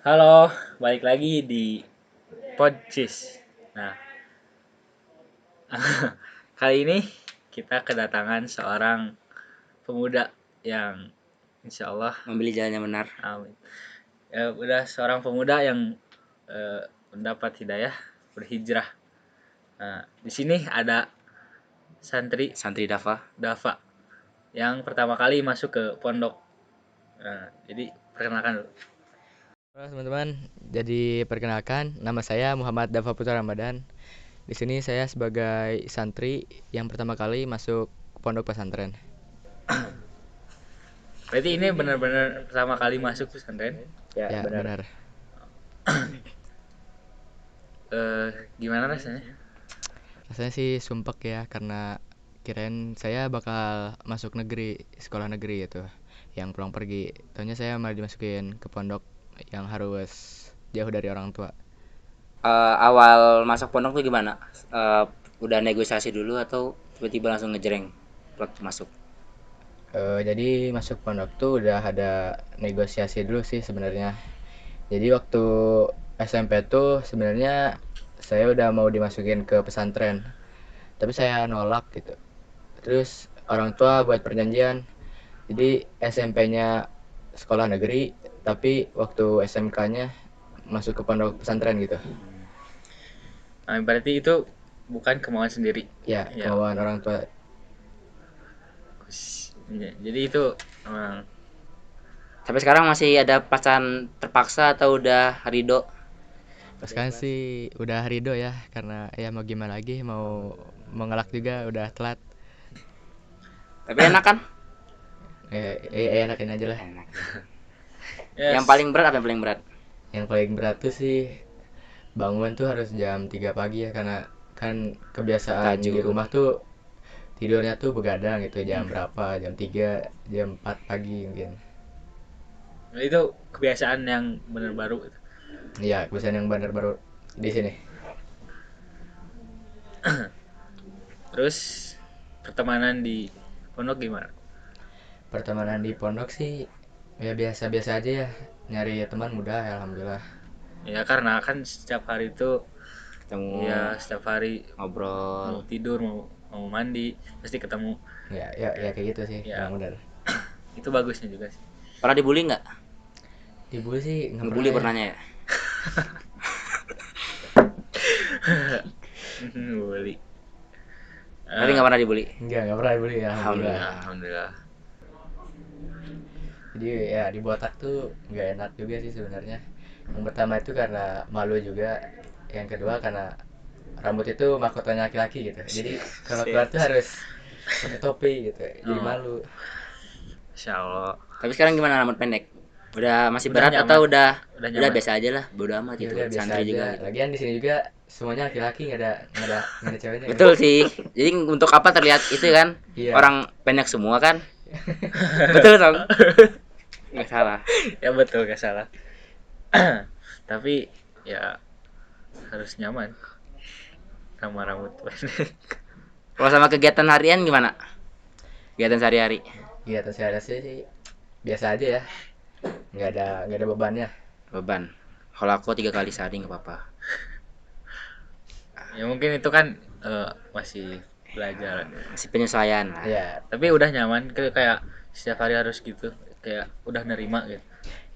Halo, balik lagi di Podcis. Nah, kali ini kita kedatangan seorang pemuda yang insya Allah, memilih jalan yang benar. amin. Udah seorang pemuda yang mendapat hidayah berhijrah. Nah, di sini ada santri Santri Dava yang pertama kali masuk ke pondok. Nah, jadi perkenalkan dulu. Halo teman-teman, jadi perkenalkan nama saya Muhammad Dava Putra Ramadan. Di sini saya sebagai santri yang pertama kali masuk pondok pesantren. Berarti ini benar-benar pertama kali masuk pesantren? Ya, benar. Gimana rasanya? Rasanya sih sumpek ya karena kirain saya bakal masuk sekolah negeri gitu, yang pulang pergi. Taunya saya malah dimasukin ke pondok yang harus jauh dari orang tua. Awal masuk pondok tuh gimana? Udah negosiasi dulu atau tiba-tiba langsung ngejreng masuk? Jadi masuk pondok tuh udah ada negosiasi dulu sih sebenarnya. Jadi waktu SMP tuh sebenarnya saya udah mau dimasukin ke pesantren, tapi saya nolak gitu. Terus orang tua buat perjanjian, jadi SMP-nya sekolah negeri, tapi waktu SMK-nya masuk ke pondok pesantren gitu. Nah, berarti itu bukan kemauan sendiri. Ya, Ya. kemauan orang tua. Jadi itu emang Sampai sekarang masih ada pacaran terpaksa atau udah ridho? Pas kan sih udah ridho ya, karena ya mau gimana lagi, mau mengelak juga udah telat. Tapi enak kan? Enakin aja lah. Enak. yes. Yang paling berat apa yang paling berat? Yang paling berat tuh sih bangun tuh harus jam 3 pagi ya, karena kan kebiasaan Tahajud. di rumah tuh tidurnya tuh begadang gitu, jam berapa, jam 3, jam 4 pagi mungkin. Itu kebiasaan yang benar baru. Iya, kebiasaan yang benar baru di sini. Terus pertemanan di pondok gimana? Pertemanan di pondok sih ya biasa-biasa aja ya, nyari teman mudah alhamdulillah. Ya karena kan setiap hari itu Ketemu, ya setiap hari mau ngobrol. tidur mau mandi pasti ketemu. Ya kayak gitu sih, Ya. yang benar. Itu bagusnya juga sih. Pernah dibully nggak? Dibully sih nggak Ngebully pernah pernahnya ya? Bully. Tapi nggak pernah dibully. Nggak pernah dibully ya, alhamdulillah. Alhamdulillah. Jadi ya di botak tuh nggak enak juga sih sebenarnya. Yang pertama itu karena malu juga, yang kedua karena rambut itu mahkotanya laki-laki gitu, jadi kalau keluar tuh harus pakai topi gitu, jadi malu. Insya Allah. Tapi sekarang gimana rambut pendek? Udah masih Udah berat nyaman. atau udah nyaman. biasa aja lah, bodo amat Ya gitu. udah biasa Santri aja juga gitu. lagian di sini juga semuanya laki-laki, nggak ada ceweknya. Betul sih. Jadi untuk apa terlihat itu kan? Iya. Orang pendek semua kan? Betul dong. Nggak salah. Ya betul, gak salah. Tapi ya harus nyaman sama rambut pendek. Kalau sama kegiatan harian gimana? Kegiatan sehari-hari? Iya, terus ada sih biasa aja ya, nggak ada bebannya. Beban. Kalau aku 3 kali sehari nggak apa-apa. Ya mungkin itu kan masih belajar. Masih penyesuaian lah. Ya Tapi udah nyaman kayak setiap hari harus gitu. Kayak udah nerima gitu.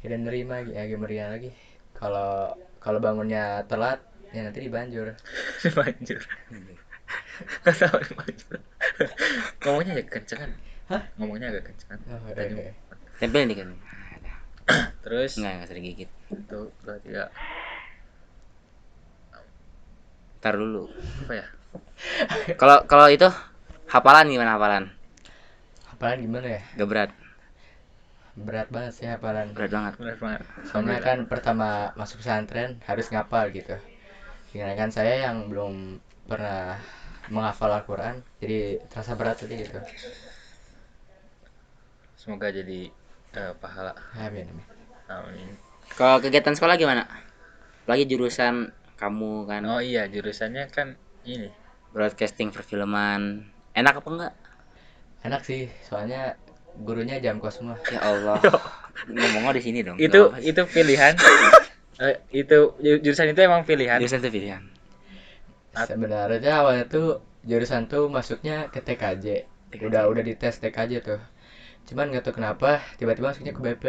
udah nerima ya, gimana lagi, kalau bangunnya telat ya nanti dibanjur. Banjur. Gak tahu banjur. Ngomongnya agak kencengan. Hah? Ngomongnya agak kencengan. Tadi. Tempel nih kan. Terus Nggak sering gigit. 1, 2, 3. Ntar dulu. Apa ya? Kalau itu hafalan gimana hafalan? Hafalan gimana ya? Gak berat. Berat banget sih hafalan. Berat banget. Benar banget. Soalnya kan pertama masuk pesantren harus ngapal gitu. Sedangkan saya yang belum pernah menghafal Al-Quran, jadi terasa berat tadi gitu. Semoga jadi pahala. Amin. Amin. Kalau kegiatan sekolah gimana? Lagi jurusan kamu kan Oh iya, jurusannya kan ini. broadcasting perfilman. Enak apa enggak? Enak sih, soalnya gurunya jam kos semua. Ya Allah. Ngomongnya di sini dong. Itu Nggak apa-apa. itu pilihan Itu jurusan itu emang pilihan. Jurusan itu pilihan. Sebenarnya awalnya tuh jurusan tuh masuknya ke TKJ. Udah dites TKJ tuh. Cuman nggak tahu kenapa tiba-tiba masuknya ke BP.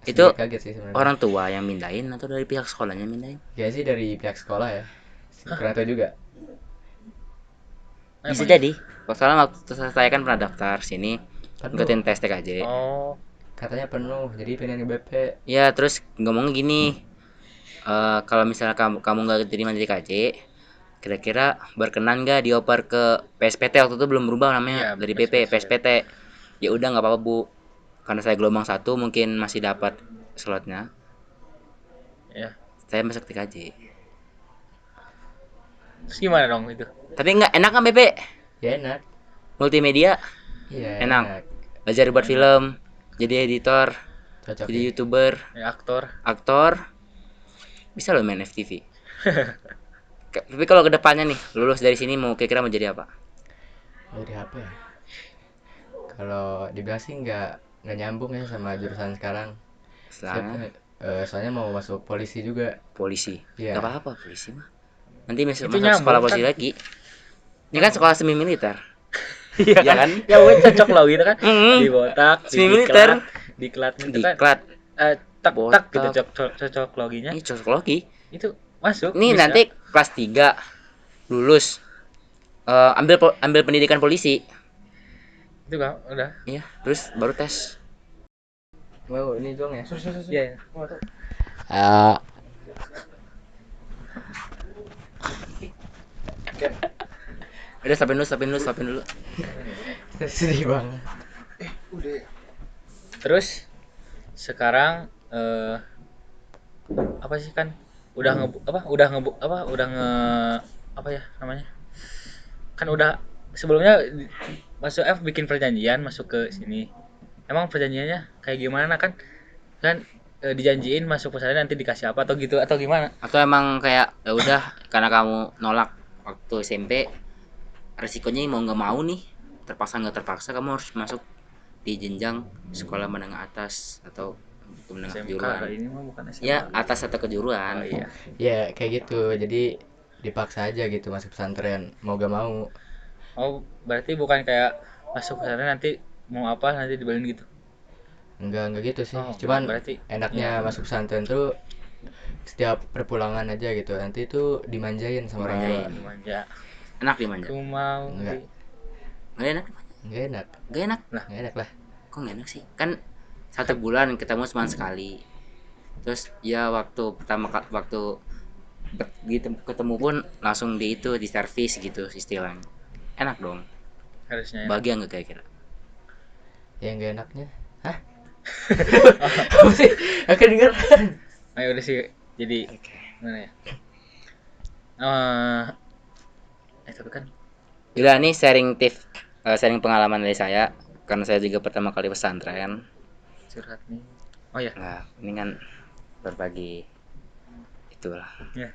Itu Sedikit kaget sih sebenarnya. orang tua yang mindahin atau dari pihak sekolahnya mindahin? Ya sih dari pihak sekolah ya. Kurang tahu juga. Bisa Emang jadi. Soalnya waktu saya kan pernah daftar sini Penuh. ngikutin tes TKJ. Oh, Katanya penuh, jadi pengen ke BP. Ya terus ngomong gini, kalau misalnya kamu nggak diterima di TKJ, kira-kira berkenan nggak dioper ke PSPT? Waktu itu belum berubah namanya Iya, dari PP PSPT. Ya udah nggak apa-apa bu, karena saya gelombang 1 mungkin masih dapat slotnya. ya. Saya masuk TKJ. Terus gimana dong itu? Tapi nggak enak kan BP? Ya enak. Multimedia Iya enak. Belajar buat film, jadi editor, Cocok. jadi Ya. YouTuber, Aktor. aktor, bisa loh main FTV. Tapi kalau kedepannya nih lulus dari sini mau kira-kira mau jadi apa? Dari apa ya? Kalau dibilang sih nggak nyambung ya sama jurusan sekarang. Soalnya Soalnya mau masuk polisi juga. polisi. Iya. Gak apa-apa polisi mah. Nanti masuk Itu nyambung, sekolah polisi kan? lagi. Ini kan sekolah semi militer. Iya Ya kan? Ya wes cocok loh gitu kan. Mm-mm. Di botak, Semi militer. diklat itu kan. Diklat. Tak Botak. gitu cocok loginya. Ini cocokologi. Itu masuk. Ini bisa. nanti kelas 3 lulus ambil pendidikan polisi. Itu kan udah. Iya, terus baru tes. Mau ini dong ya? Iya. Udah stopin dulu. Sedih banget. Terus sekarang apa sih kan udah apa ya namanya, kan udah sebelumnya masuk bikin perjanjian masuk ke sini. Emang perjanjiannya kayak gimana kan dijanjiin masuk pesantren nanti dikasih apa atau gitu atau gimana? Atau emang kayak ya udah karena kamu nolak waktu SMP, resikonya mau nggak mau nih, terpaksa nggak terpaksa kamu harus masuk di jenjang sekolah menengah atas atau menengah SMK kejuruan. ini mah bukan SMA. Ya atas atau kejuruan. Oh iya. Ya kayak gitu. Jadi dipaksa aja gitu masuk pesantren. Mau gak mau. Oh berarti bukan kayak masuk pesantren nanti mau apa nanti dibeliin gitu. Enggak gitu sih. Oh, Cuman berarti enaknya iya. masuk pesantren tuh setiap perpulangan aja gitu. Nanti tuh dimanjain sama orang tua. Dimanjain. Dimanja. Enak dimanja. Aku mau Enggak. Nggak enak? Enggak enak. Nggak enak? Enggak enak lah. Kok nggak enak sih? Kan 1 bulan ketemu cuma sekali. Terus ya waktu ketemu pun langsung di servis gitu istilahnya. Enak dong. harusnya. Bahagia nggak kira-kira? Ya enggak enaknya. Hah? Apa sih? Aku denger. Ayo udah sih jadi mana ya? Tapi kan Udah nih sharing pengalaman dari saya karena saya juga pertama kali pesantren. curhat nih. Oh ya. Nah, ini kan berbagi itulah. Ya.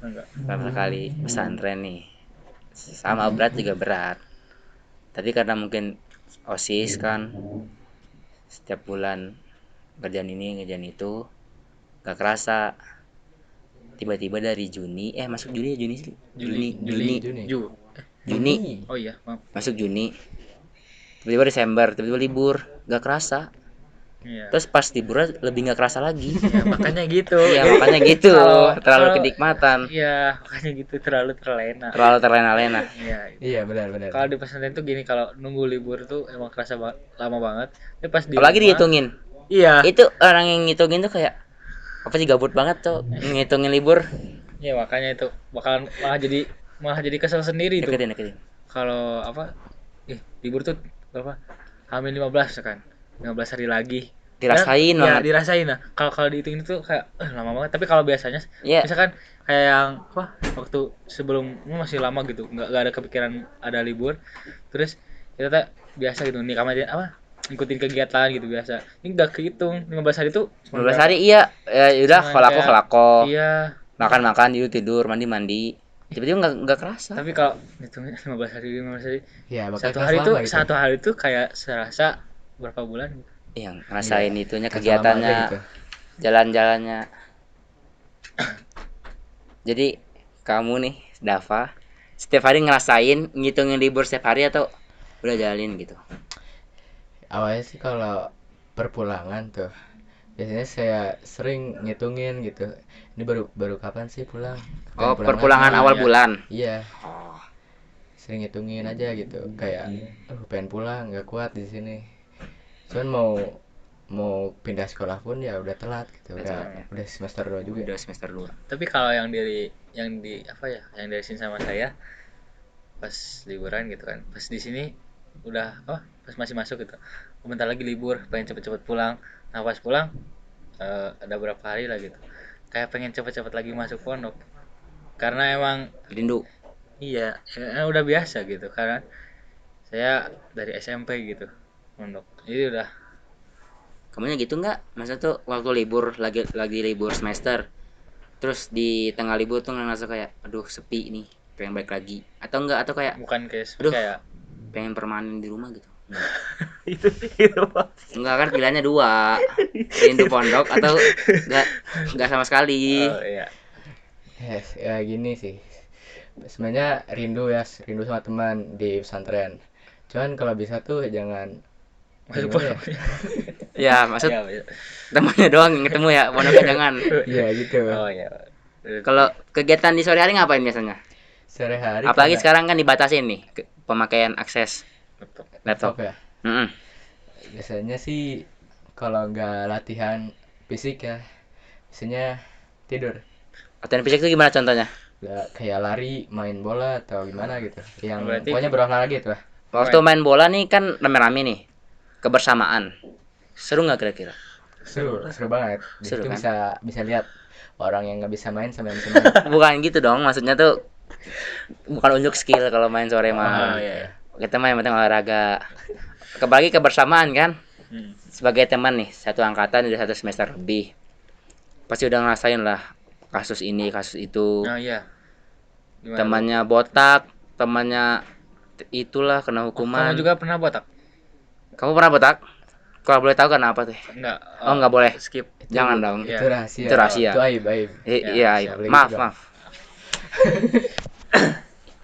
Enggak. Pertama kali pesantren nih. Sama berat juga berat. Tapi karena mungkin OSIS kan setiap bulan kerjaan ini kerjaan itu gak kerasa tiba-tiba dari Juni masuk Juni ya Juni sih Juni Oh iya, maaf. masuk Juni tiba-tiba Desember tiba-tiba libur gak kerasa Iya. terus pas libur lebih gak kerasa lagi Ya, makanya gitu. iya Jadi, makanya gitu terlalu kalau- kenikmatan Iya, makanya gitu terlalu terlena. terlalu terlena-lena Iya. Iya benar. Kalau di pesantren tuh gini, kalau nunggu libur tuh emang kerasa lama banget. Tapi pas di apalagi rumah, dihitungin Iya. itu orang yang ngitungin tuh kayak apa sih gabut banget tuh ngitungin libur. Iya, makanya itu bakalan malah jadi kesel sendiri tuh. Deketin Kalau apa? Libur tuh berapa? Hamil 15 kan. 15 hari lagi. dirasain Ya, banget dirasain lah. Kalau dihitungin itu kayak lama banget. Tapi kalau biasanya Iya. misalkan kayak yang waktu sebelum masih lama gitu, nggak ada kepikiran ada libur. Terus kita tuh biasa gitu nih kamar ikutin kegiatan gitu biasa. Ini nggak kehitung 15 hari tuh 15 hari iya ya udah Cuman kolako kayak- Iya. makan tidur mandi tiba-tiba nggak kerasa Tapi kalau hitungnya 15 hari Ya bakal satu kelas hari tuh lama gitu. satu hari tuh kayak serasa berapa bulan gitu. yang ngerasain Iya. itunya Kerasa lama kegiatannya aja gitu. jalan-jalannya Jadi kamu nih, Dava, setiap hari ngerasain ngitungin libur setiap hari atau udah jalin gitu? Awalnya sih kalau perpulangan tuh biasanya saya sering ngitungin gitu, ini baru baru kapan sih pulang, pengen Oh, pulang perpulangan lagi. awal ya. bulan. Iya, Oh, sering ngitungin aja gitu, kayak pengen pulang nggak kuat di sini. Cuman mau mau pindah sekolah pun ya udah telat gitu, udah udah telat ya. udah semester 2 juga. Udah semester 2. Tapi kalau yang di apa ya, yang dari sini sama saya pas liburan gitu kan, pas di sini udah pas masih masuk gitu, bentar lagi libur, pengen cepet-cepet pulang. Nah pas pulang ada berapa hari lah gitu, kayak pengen cepet-cepet lagi masuk pondok, karena emang Rindu. iya udah biasa gitu, karena saya dari SMP gitu pondok, jadi udah. Kamunya gitu nggak? Masa tuh waktu libur lagi libur semester, terus di tengah libur tuh ngerasa kayak aduh sepi nih, pengen balik lagi. Atau enggak, atau kayak Bukan kayak aduh kayak pengen permanen di rumah gitu. itu itu Pak. Enggak kan, pilihannya dua, rindu pondok atau enggak, sama sekali. Oh iya. Yes, ya gini sih, sebenarnya rindu sama teman di pesantren. Cuman kalau bisa tuh jangan, Masuk gimana ya. pondok. Ya maksud Iya, iya. temannya doang yang ketemu ya, pondoknya jangan. Iya gitu. Oh iya. Kalau kegiatan di sore hari ngapain biasanya? Sehari-hari Apalagi karena sekarang kan dibatasin nih pemakaian akses laptop. laptop. laptop ya. Mm-mm. Biasanya sih kalau nggak latihan fisik ya, biasanya tidur. Latihan fisik itu gimana contohnya? Nggak kayak lari, main bola atau gimana gitu. Yang Berarti pokoknya berolahraga gitu lah. Waktu main bola nih kan rame-rame nih, kebersamaan. Seru nggak kira-kira? Seru banget. Di Seru situ kan? bisa lihat orang yang nggak bisa main sama yang bisa main. Bukan gitu dong, maksudnya tuh bukan unjuk skill kalau main sore Oh mah. iya. Kita main penting olahraga. Kebagi kebersamaan kan? Hmm. Sebagai teman nih, satu angkatan udah satu semester lebih. Pasti udah ngerasain lah kasus ini, kasus itu. Oh iya. Gimana, Bro? Temannya botak, temannya itulah kena Oh, hukuman. kamu juga pernah botak? Kamu pernah botak? Kalau boleh tahu kenapa tuh? Enggak. Oh, nggak boleh. Skip. Jangan dong. Iya. Itu rahasia. Itu rahasia. Itu aib. Ya, Iya, siap. Boleh maaf, gitu dong. maaf.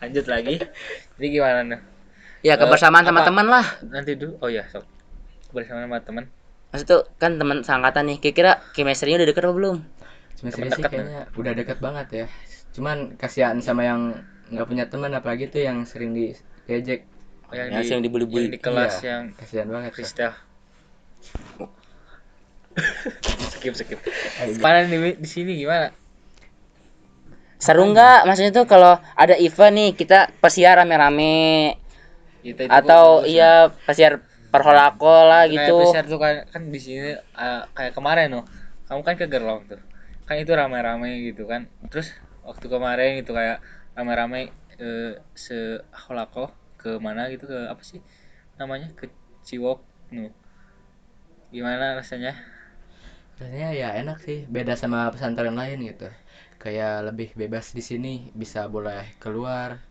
Lanjut lagi. Jadi gimana nih? Ya kebersamaan sama apa? teman lah. Nanti dulu. Oh iya, sok. Bersama sama teman. Maksud tuh kan teman seangkatan nih. Kira-kira chemistry-nya udah deket apa belum? Sebenarnya sih Dekat-dekat kayaknya udah dekat banget ya. Cuman kasihan sama yang nggak punya teman, apalagi tuh yang sering diejek. Oh, yang Yang sering dibully-bully. yang di kelas Iya, yang kasihan banget tuh. Kristel. skip. Aib. Mana di sini gimana? Seru nggak? Maksudnya tuh kalau ada event nih kita pesiar rame-rame atau iya pesiar perholako lah kayak gitu. besar tuh kan di sini kayak kemarin loh. Kamu kan ke Gerlong tuh. Kan itu rame-rame gitu kan. Terus waktu kemarin itu kayak rame-rame se-holako ke mana gitu, ke apa sih namanya? Ke Ciwok. Gimana rasanya? Rasanya ya enak sih, beda sama pesantren lain gitu. Kayak lebih bebas di sini, bisa boleh keluar.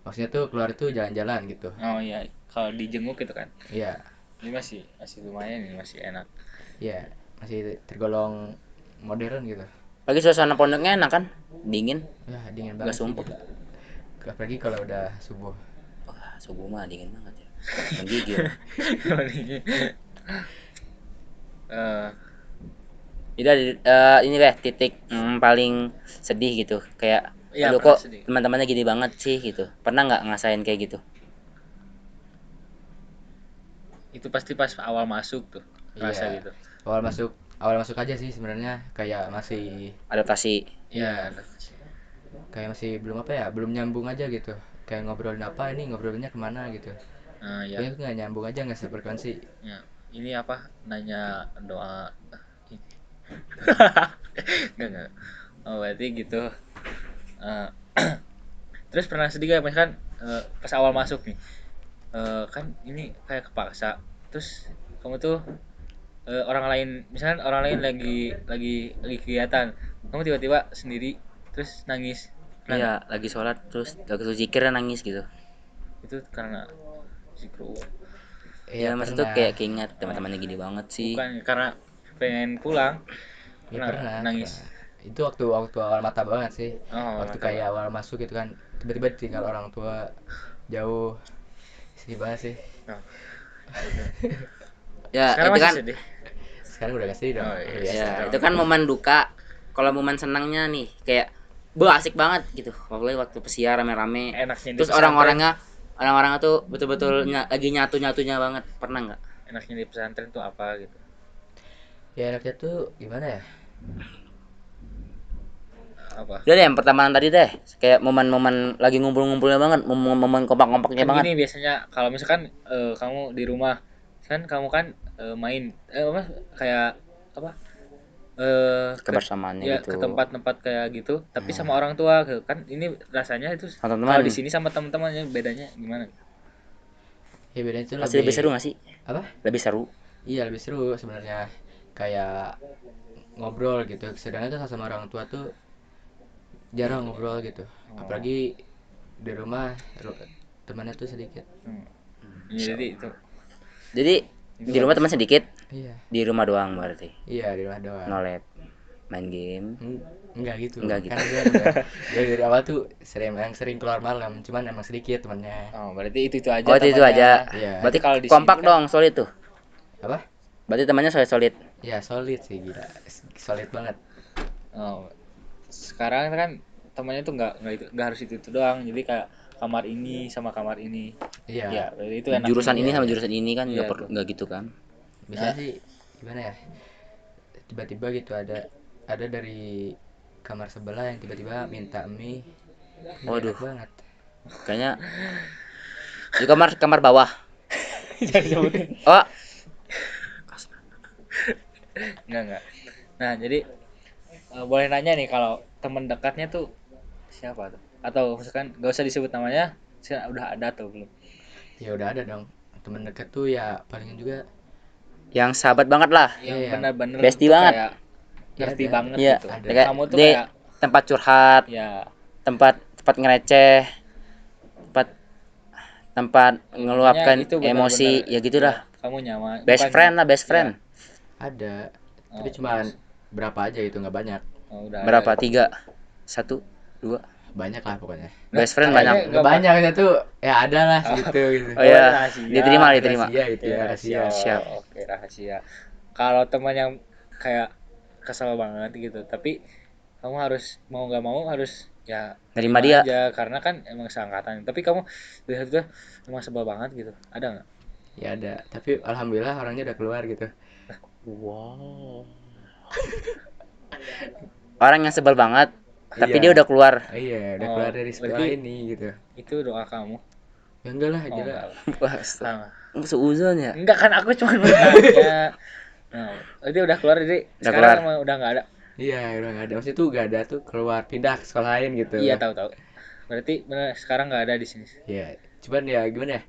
Maksudnya tuh keluar itu jalan-jalan gitu. Oh iya, kalau dijenguk gitu kan. Iya, Ini masih lumayan, ini masih enak. iya, masih tergolong modern gitu. Lagi suasana pondoknya enak kan? Dingin, Ya, dingin nggak banget sih. sumpuk. Apalagi kalau udah subuh. Wah, subuh mah dingin banget ya. Menggigil. Eh, Ini deh titik paling sedih gitu. Kayak Iya, aduh pernah kok sedih. teman-temannya gini banget sih gitu. Pernah nggak ngerasain kayak gitu? itu pasti pas awal masuk tuh rasa Iya. gitu. Awal masuk aja sih sebenarnya, kayak masih Adaptasi. Iya. belum apa ya, belum nyambung aja gitu. Kayak ngobrolin apa, ini ngobrolinnya kemana gitu. Ya, Kayaknya nggak nyambung aja, nggak sefrekuensi. ya. Ini apa? Nanya doa. Enggak. Oh, berarti gitu. Eh, terus pernah sedih gak misalkan pas awal masuk nih? Kan ini kayak kepaksa. Terus kamu tuh orang lain, misalkan orang lain lagi kegiatan, kamu tiba-tiba sendiri terus nangis. Pernah Iya, lagi sholat terus waktu zikir nangis gitu. nggak? Itu karena zikru. Ya Iya maksud tuh pernah. kayak keinget teman-temannya gini banget sih. Bukan karena pengen pulang. Iya Pernah pernah. nangis. Pernah. Itu waktu awal mata banget sih. Oh, Waktu mantap. kayak awal masuk gitu kan, tiba-tiba ditinggal orang tua jauh. Sedih banget sih. Oh, Ya sekarang itu masih kan, sedih. Sekarang udah gak sedih dong. Oh, iya, Biasa. ya sedih itu dong. kan momen duka. Kalau momen senangnya nih kayak asik banget gitu. Waktu pesiar rame-rame. Enaknya di Terus pesantren. orang-orangnya tuh betul-betul lagi nyatu-nyatunya banget. Pernah nggak? Enaknya di pesantren tuh apa gitu? Ya enaknya tuh gimana ya? Apa? Udah deh yang pertama tadi deh. Kayak momen-momen lagi ngumpul-ngumpulnya banget, momen kompak-kompaknya Kan banget. gini biasanya kalau misalkan kamu di rumah kan kamu kan main apa kayak apa Kebersamaannya ya gitu. ke tempat-tempat kayak gitu tapi sama Nah, orang tua gitu. Kan ini rasanya itu sama kalau teman di sini sama teman-temannya bedanya gimana? Ya bedanya tuh pasti lebih seru lebih nggak sih? apa? Lebih seru. Iya lebih seru sebenarnya. Kayak ngobrol gitu. Sedangkan tuh sama orang tua tuh jarang ngobrol gitu. Oh. Apalagi di rumah temannya tuh sedikit. Hmm. Jadi itu Jadi di rumah bagus. teman sedikit, Iya. di rumah doang berarti. Iya di rumah doang. Nolep, main game. Enggak gitu. Enggak gitu. Kan gue dari awal tuh sering keluar malam, cuman emang sedikit temannya. Oh, berarti itu aja Oh itu temannya. aja. Iya. Berarti Kalau di kompak sini kan dong, solid tuh. Apa? Berarti temannya solid. Ya solid sih gila. Solid banget. oh, sekarang kan temannya tuh nggak harus itu doang. Jadi kayak kamar ini sama kamar ini. Iya. Ya, berarti itu enaknya Jurusan gitu. ini Iya, sama iya. jurusan ini kan Iya, tuh. nggak gitu kan? Biasanya Nah, sih gimana ya? Tiba-tiba gitu ada dari kamar sebelah yang tiba-tiba minta mie. Nggak Waduh, enak banget. kayaknya di kamar bawah. jangan disebutin. Oh, Enggak. Nah, jadi boleh nanya nih kalau teman dekatnya tuh siapa tuh? Atau misalkan nggak usah disebut namanya, udah ada atau belum? Ya udah ada dong. Temen deket tuh ya palingan juga. yang sahabat banget lah. Yang Iya, benar-benar Bestie tuh banget. kayak ya ngerti ada. banget Iya, gitu. Ada. kayak Kamu tuh di kayak tempat curhat, ya tempat ngereceh, tempat tempat intinya ngeluapkan itu emosi, benar-benar ya gitulah. kamu nyaman. Best Bukan friend lah, best ya. friend. Ada. Oh, Tapi cuman berapa aja gitu nggak banyak. udah Berapa? ada. 3, 1, 2. Banyak lah pokoknya. Best friend Kayaknya banyak. Nggak banyaknya tuh ya ada lah segitu gitu. Oh ya, rahasia. diterima. Rahasia gitu Iya, ya rahasia. Siap. Oke, rahasia. Kalau teman yang kayak kesel banget gitu, tapi kamu harus mau nggak mau harus ya Nerima terima dia. aja karena kan emang seangkatan. Tapi kamu lihat tuh emang sebel banget gitu. Ada nggak? Ya ada. Tapi alhamdulillah orangnya udah keluar gitu. Wow. Orang yang sebel banget, tapi Iya. dia udah keluar. Iya, udah Oh, keluar dari sekolah berarti- ini gitu. Itu doa kamu. Ya enggak lah, Oh, gila. enggak lah. Wah, Salah. seuzon ya. Enggak kan aku cuma bertanya. Nah, itu udah keluar jadi Udah sekarang keluar. emang udah nggak ada. Iya, udah nggak ada. Maksudnya tuh nggak ada tuh keluar pindah ke sekolah lain gitu. Iya tahu. Berarti benar sekarang nggak ada di sini. Iya, cuman ya gimana ya?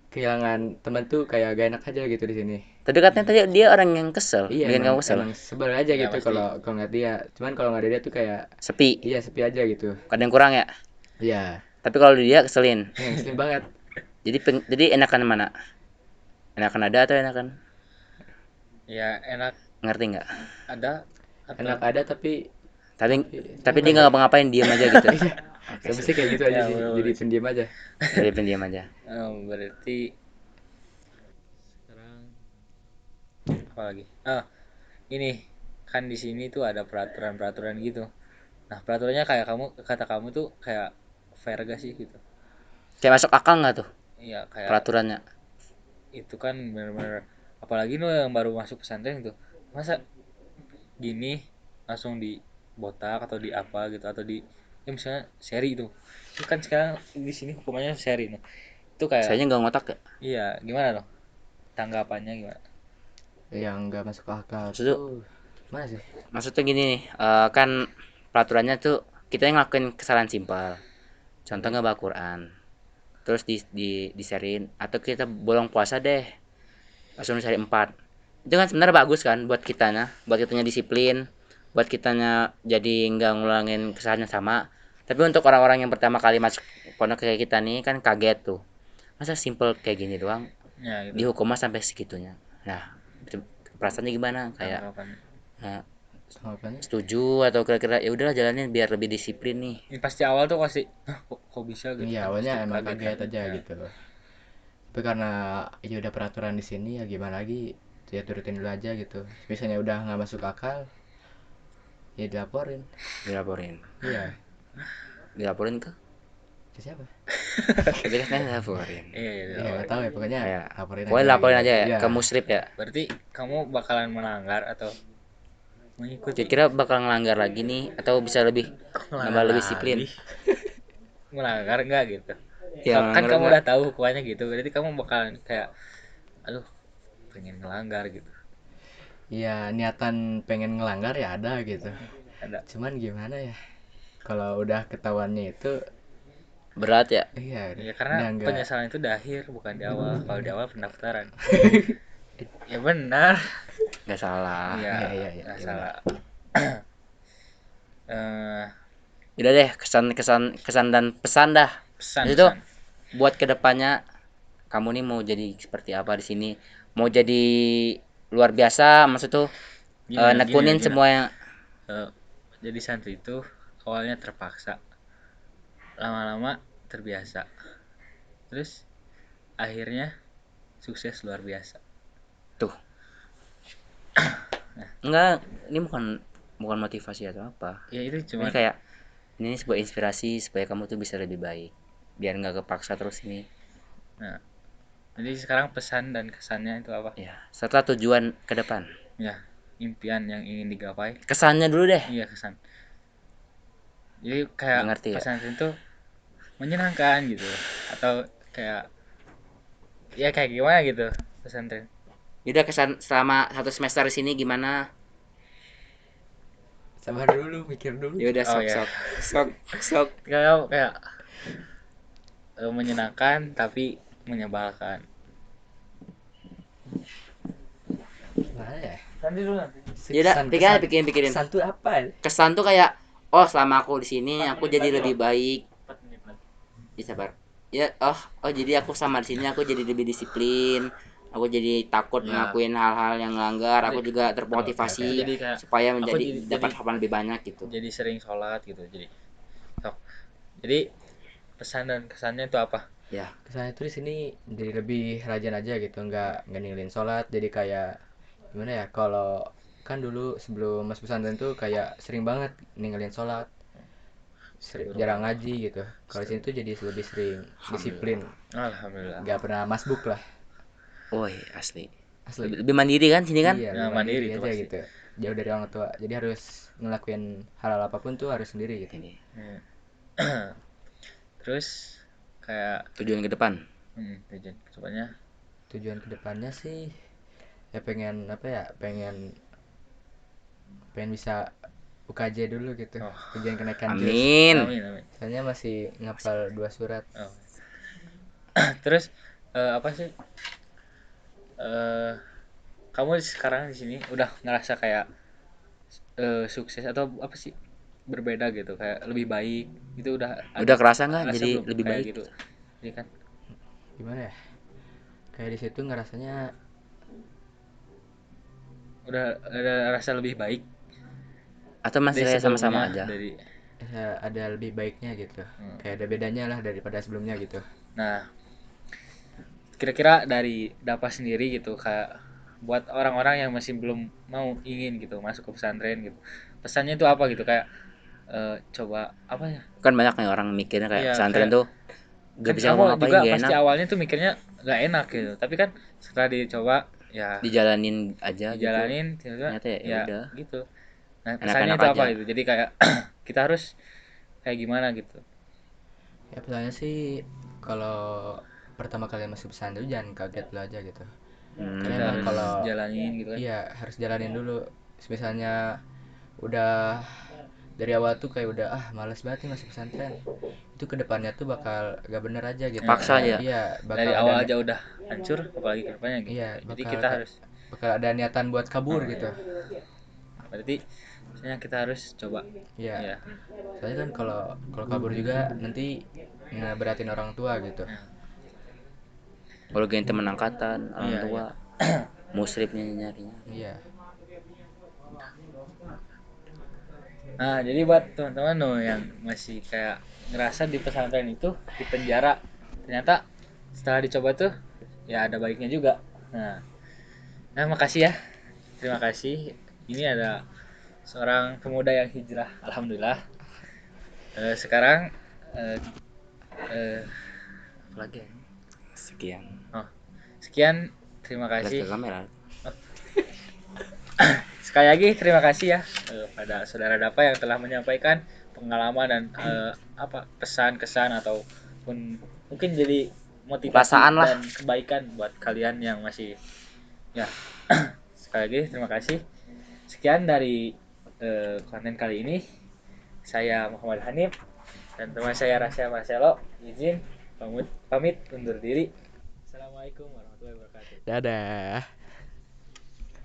Kehilangan teman tuh kayak gak enak aja gitu di sini. Tadi katanya tadi dia orang yang kesel, Iya, bikin kamu emang, kesel. emang sebel aja Ya, gitu pasti. kalau ngeliat dia. Cuman kalau nggak ada dia tuh kayak Sepi, iya sepi aja gitu. kadang kurang ya. Iya, Tapi kalau dia keselin. ngeselin banget. Jadi enakan mana? Enakan ada atau enakan? Ya enak Ngerti nggak? ada atau Enak ada tapi Tapi dia nggak ngapa-ngapain, diam aja gitu. sama sih kayak gitu aja Ya, sih. bener-bener. Jadi pendiam aja. Jadi pendiam aja. berarti sekarang apa lagi? Ini kan di sini tuh ada peraturan gitu. Nah, peraturannya kayak kata kamu tuh kayak fair gak sih gitu? Kayak masuk akal nggak tuh Iya, kayak peraturannya? itu kan benar-benar apalagi lo yang baru masuk pesantren gitu. Masa gini langsung di botak atau di apa gitu atau di ya misalnya seri itu. Itu kan sekarang di sini hukumannya seri nih. Itu kayak Sayanya nggak ngotak ya. iya, gimana loh? Tanggapannya gimana? Yang nggak masuk akal Maksudnya- tuh gimana sih? Maksudnya gini nih, kan peraturannya tuh kita yang ngelakuin kesalahan simpel. Contoh nggak bawa Quran, terus diserin, atau kita bolong puasa deh, langsung diseri 4. Itu kan sebenarnya bagus kan buat kitanya disiplin, buat kitanya jadi nggak ngulangin kesalahan yang sama. Tapi untuk orang-orang yang pertama kali masuk pondok kayak kita nih kan kaget tuh, masa simpel kayak gini doang Ya gitu. dihukumnya sampai segitunya. Nah, itu perasaannya gimana? Kayak Tanggapan. nah, Tanggapannya? setuju atau kira-kira ya udahlah jalanin biar lebih disiplin nih? Ini pasti awal tuh pasti, "Hah, kok bisa gitu Iya, kan awalnya pasti emang kaget kaget kan." aja Ya. gitu. Tapi karena ya udah peraturan di sini ya gimana lagi, ya turutin dulu aja gitu. Misalnya udah nggak masuk akal, ya dilaporin. Dilaporin. Iya, Dilaporin ke? ke siapa? Tadi kan dilaporin. Iya, iya, Iya nggak tahu ya, pokoknya Ya. laporin Pokoknya aja laporin gitu. aja ya Iya. ke Musrip ya. Berarti kamu bakalan melanggar atau mengikuti? Kira-kira bakal ngelanggar lagi nih atau bisa lebih nambah Melanggar lebih disiplin? lagi. Melanggar enggak gitu? Ya Kan ngelanggar kamu enggak? udah tahu hukumannya gitu, berarti kamu bakalan kayak, aduh, pengen ngelanggar gitu. Iya, niatan pengen ngelanggar ya ada gitu. Ada. Cuman gimana ya? Kalau udah ketahuannya itu, Berat ya? iya Ya udah karena nggak. penyesalan itu di akhir bukan di awal. Kalau di awal pendaftaran. Ya benar. Nggak salah. Iya, Iya iya iya, nggak iya benar. salah. Eh, Udah deh kesan dan pesan dah. Itu pesan-pesan. buat kedepannya kamu nih mau jadi seperti apa di sini? Mau jadi luar biasa, maksud tuh Gini lah, gini lah, nekunin gini lah. semua yang Eh, jadi santri itu awalnya terpaksa, lama-lama terbiasa, terus akhirnya sukses luar biasa. tuh. Enggak, ini bukan bukan motivasi atau apa. Ya itu Ini cuman, kayak ini sebuah inspirasi supaya kamu tuh bisa lebih baik. Biar nggak kepaksa terus ini. nah, jadi sekarang pesan dan kesannya itu apa? Ya, serta tujuan ke depan. Ya, impian yang ingin digapai. Kesannya dulu deh. Iya, kesan. Jadi kayak Ngerti ya? pesantren itu menyenangkan gitu, atau kayak, ya kayak gimana gitu pesantren. Udah kesan selama 1 semester di sini gimana? Sabar dulu, mikir dulu. Ya udah Oh sok ya, sok sok sok. kayak menyenangkan tapi menyebalkan. Gimana ya? Nanti dulu nanti. Ya udah, pikirin. Kesan tuh apa? Kesan tuh kayak oh selama aku di sini aku jadi lebih baik. 4 menit lagi. Ya sabar. Ya oh jadi aku sama di sini aku jadi lebih disiplin. Aku jadi takut Ya. ngelakuin hal-hal yang melanggar. Aku juga termotivasi Jadi kayak supaya aku menjadi jadi dapat harapan lebih banyak gitu. jadi sering sholat gitu. Sok. Jadi pesan dan kesannya itu apa? Ya, Kesannya tuh di sini jadi lebih rajin aja gitu, nggak ninggalin sholat. Jadi kayak gimana ya? Kalau kan dulu sebelum masuk pesantren tuh kayak sering banget ninggalin sholat, jarang ngaji gitu. Kalau di sini tuh jadi lebih sering disiplin, Alhamdulillah. nggak pernah masbuk lah. woi asli. Asli. Lebih mandiri kan sini kan? Iya, Nah, lebih mandiri mandiri tuh aja pasti. gitu. Jauh dari orang tua. Jadi harus ngelakuin hal-hal apapun tuh harus sendiri gitu. Ini Ya. Terus kayak tujuan ke depan. tujuan kedepannya Tujuan kedepannya sih ya pengen apa ya? Pengen bisa UKJ dulu gitu. Oh. Ujian kenaikan jus. Amin. amin. Soalnya masih ngapal 2 surat. Oh. Terus apa sih? Kamu sekarang di sini udah ngerasa kayak sukses atau apa sih? Berbeda gitu, kayak lebih baik. Itu udah Udah kerasa nggak rasa jadi belum lebih kayak baik? gitu. Jadi kan Gimana ya? Kayak di situ ngerasanya udah ada rasa lebih baik Atau masih dari kayak sama-sama sebelumnya, aja? dari ya, ada lebih baiknya gitu. Kayak ada bedanya lah daripada sebelumnya gitu. Nah, kira-kira dari Dapa sendiri gitu, kayak buat orang-orang yang masih belum mau ingin gitu masuk ke pesantren gitu, pesannya itu apa gitu, kayak coba apa ya, Kan banyak nih orang mikirnya kayak iya pesantren kayak, tuh gak kan bisa kamu ngapa-ngapain, juga gak pasti enak. awalnya tuh mikirnya gak enak gitu, tapi kan setelah dicoba ya Dijalanin aja gitu. dijalanin ternyata Ternyata ya ya udah. gitu. Nah, pesannya Enak-enak itu apa aja. gitu, jadi kayak kita harus kayak gimana gitu. Ya pesannya sih kalau pertama kali masuk pesantren jangan kaget dulu aja gitu. Karena Kita emang harus kalau jalanin gitu kan. iya harus jalanin dulu. Misalnya udah dari awal tuh kayak udah males banget nih masuk pesantren, itu kedepannya tuh bakal gak bener aja gitu. Paksa aja. Iya Dari bakal awal ada aja udah hancur, apalagi ke depannya gitu. iya Jadi bakal kita harus bakal ada niatan buat kabur gitu. berarti misalnya kita harus coba. Iya. Ya. Soalnya kan kalau kalau kabur juga nanti ngeberatin orang tua gitu. Kalau gini temen angkatan, orang Iya, tua, iya. musrifnya nyarinya. Iya. Nah, jadi buat teman-teman yang masih kayak ngerasa di pesantren itu di penjara, ternyata setelah dicoba tuh ya ada baiknya juga. Nah, makasih ya. Terima kasih. Ini ada seorang pemuda yang hijrah, alhamdulillah. Sekarang eh eh, apa lagi ya? Sekian. Oh, sekian. Terima Lihat ke kasih. kamera. Oh, sekali lagi terima kasih ya pada saudara Dapa yang telah menyampaikan pengalaman dan apa pesan kesan ataupun mungkin jadi motivasi Perasaan lah. dan kebaikan buat kalian yang masih ya. Sekali lagi terima kasih. Sekian dari konten kali ini. Saya Muhammad Hanif dan teman saya Rasya Marcelo izin pamit undur diri. Assalamualaikum warahmatullahi wabarakatuh. Dadah.